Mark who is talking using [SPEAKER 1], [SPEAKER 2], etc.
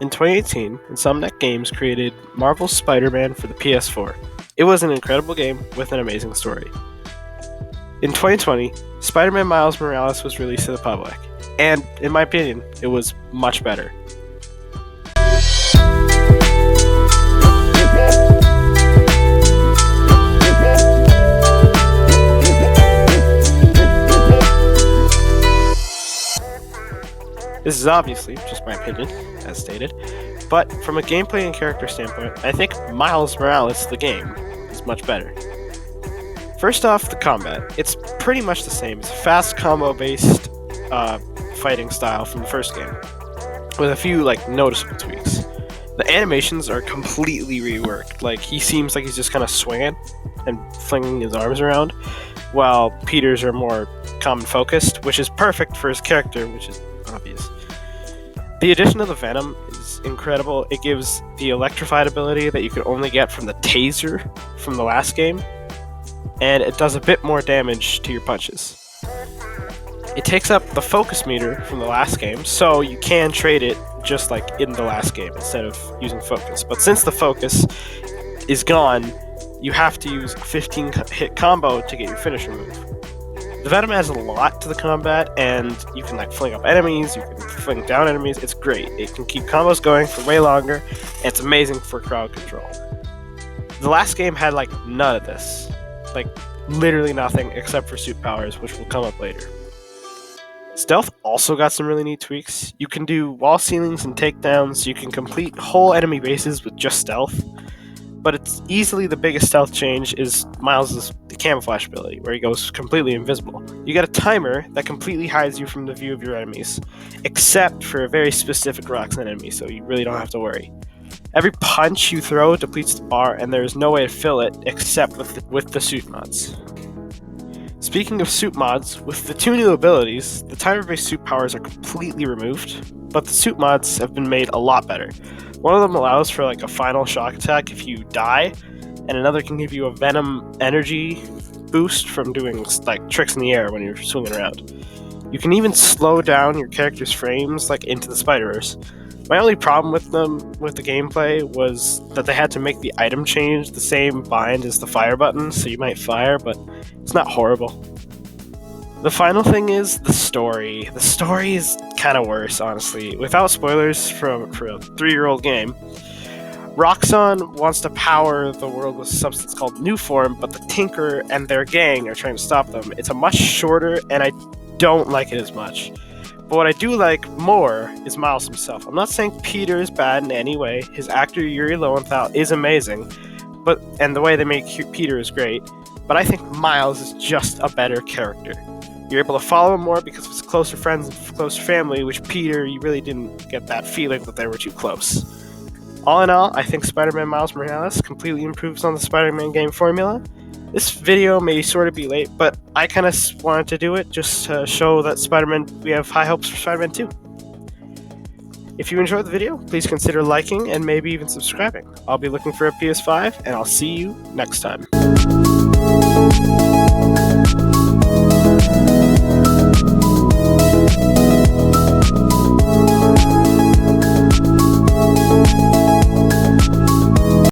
[SPEAKER 1] In 2018, Insomniac Games created Marvel's Spider-Man for the PS4. It was an incredible game with an amazing story. In 2020, Spider-Man Miles Morales was released to the public, and in my opinion, it was much better. This is obviously just my opinion, as stated, but from a gameplay and character standpoint, I think Miles Morales, the game, is much better. First off, the combat. It's pretty much the same. It's a fast combo-based fighting style from the first game, with a few noticeable tweaks. The animations are completely reworked. He seems like he's just kind of swinging and flinging his arms around, while Peter's are more common focused, which is perfect for his character, which is obvious. The addition of the Venom is incredible. It gives the electrified ability that you could only get from the taser from the last game, and it does a bit more damage to your punches. It takes up the focus meter from the last game, so you can trade it just like in the last game instead of using focus. But since the focus is gone, you have to use a 15-hit combo to get your finisher move. The Venom adds a lot to the combat, and you can fling up enemies, you can fling down enemies. It's great. It can keep combos going for way longer, and it's amazing for crowd control. The last game had none of this. Literally nothing except for suit powers, which will come up later. Stealth also got some really neat tweaks. You can do wall ceilings and takedowns, you can complete whole enemy bases with just stealth. But it's easily the biggest stealth change is Miles' camouflage ability, where he goes completely invisible. You get a timer that completely hides you from the view of your enemies, except for very specific rocks and enemies, so you really don't have to worry. Every punch you throw depletes the bar, and there is no way to fill it except with the suit mods. Speaking of suit mods, with the two new abilities, the timer-based suit powers are completely removed, but the suit mods have been made a lot better. One of them allows for a final shock attack if you die, and another can give you a Venom energy boost from doing tricks in the air when you're swinging around. You can even slow down your character's frames into the Spider-Verse. My only problem with the gameplay was that they had to make the item change the same bind as the fire button, so you might fire, but it's not horrible. The final thing is the story. The story is kind of worse, honestly. Without spoilers for a 3-year-old game, Roxxon wants to power the world with a substance called Nuform, but the Tinker and their gang are trying to stop them. It's a much shorter, and I don't like it as much. But what I do like more is Miles himself. I'm not saying Peter is bad in any way. His actor Yuri Lowenthal is amazing, and the way they make Peter is great. But I think Miles is just a better character. You're able to follow him more because of his closer friends and closer family, which Peter, you really didn't get that feeling that they were too close. All in all, I think Spider-Man Miles Morales completely improves on the Spider-Man game formula. This video may sort of be late, but I kind of wanted to do it just to show that we have high hopes for Spider-Man 2. If you enjoyed the video, please consider liking and maybe even subscribing. I'll be looking for a PS5, and I'll see you next time.